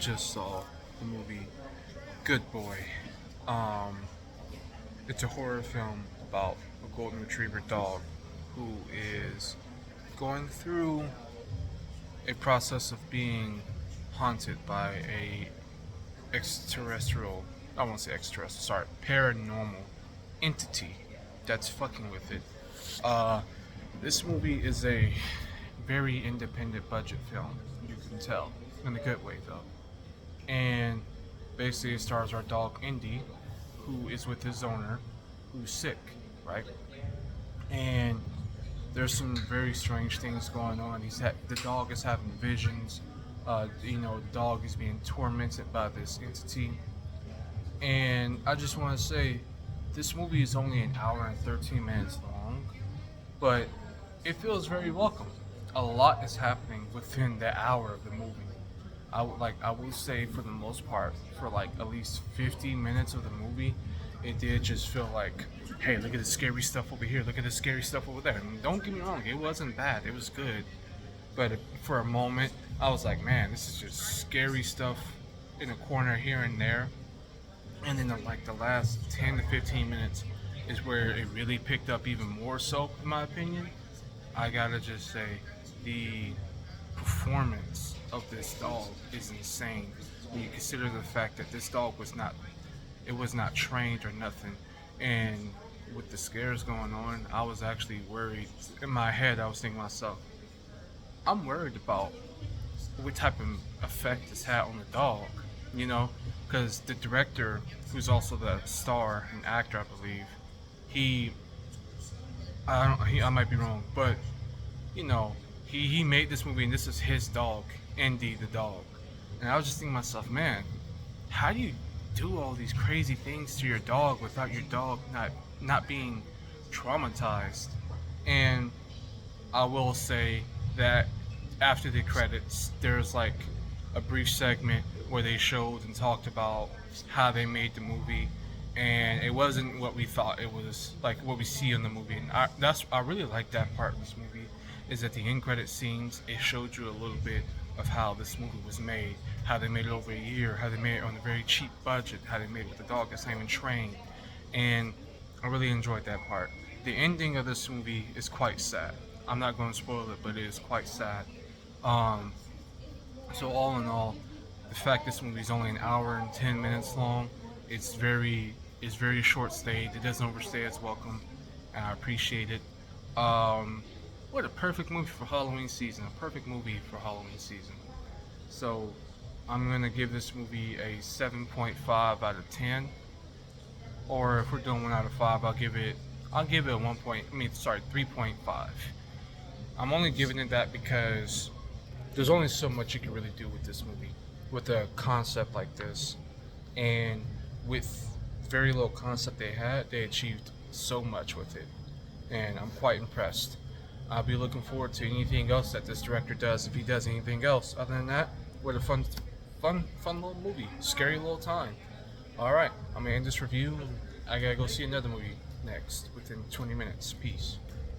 just saw the movie Good Boy. Um, it's a horror film about a golden retriever dog who is going through a process of being haunted by a extraterrestrial, I won't say extraterrestrial, sorry, paranormal entity that's fucking with it. Uh, this movie is a very independent budget film, you can tell, in a good way though. And basically it stars our dog Indy, who is with his owner, who's sick, right? And there's some very strange things going on. The dog is having visions. The dog is being tormented by this entity. And I just want to say, this movie is only an hour and 13 minutes long, but it feels very welcome. A lot is happening within the hour of the movie. I will say for the most part, for like at least 50 minutes of the movie, it did just feel like, hey, look at the scary stuff over here, look at the scary stuff over there. And don't get me wrong, it wasn't bad, it was good. But for a moment, I was like, man, this is just scary stuff in a corner here and there. And then like the last 10 to 15 minutes is where it really picked up even more so, in my opinion. I gotta just say, the performance of this dog is insane. When you consider the fact that this dog was not trained or nothing, and with the scares going on, I was actually worried. In my head, I was thinking to myself, I'm worried about what type of effect this had on the dog, you know, because the director, who's also the star and actor, I believe, he, I might be wrong, but you know, he made this movie and this is his dog, Indy the dog. And I was just thinking to myself, man, how do you do all these crazy things to your dog without your dog not being traumatized? And I will say that after the credits, there's like a brief segment where they showed and talked about how they made the movie, and it wasn't what we thought it was, like what we see in the movie. And I really like that part of this movie, is that the end credit scenes, it showed you a little bit of how this movie was made, how they made it over a year, how they made it on a very cheap budget, how they made it with the dog that's not even trained. And I really enjoyed that part. The ending of this movie is quite sad. I'm not going to spoil it, but it is quite sad. Um, so all in all, the fact this movie is only an hour and 10 minutes long, it's very short stayed. It doesn't overstay its welcome, and I appreciate it. What a perfect movie for Halloween season. A perfect movie for Halloween season. So I'm gonna give this movie a 7.5 out of 10. Or if we're doing 1 out of 5, I'll give it a 3.5. I'm only giving it that because there's only so much you can really do with this movie, with a concept like this, and with very little concept they achieved so much with it, and I'm quite impressed. I'll be looking forward to anything else that this director does, if he does anything else. Other than that, what a fun little movie, scary little time. All right, I'm gonna end this review. I gotta go see another movie next within 20 minutes. Peace.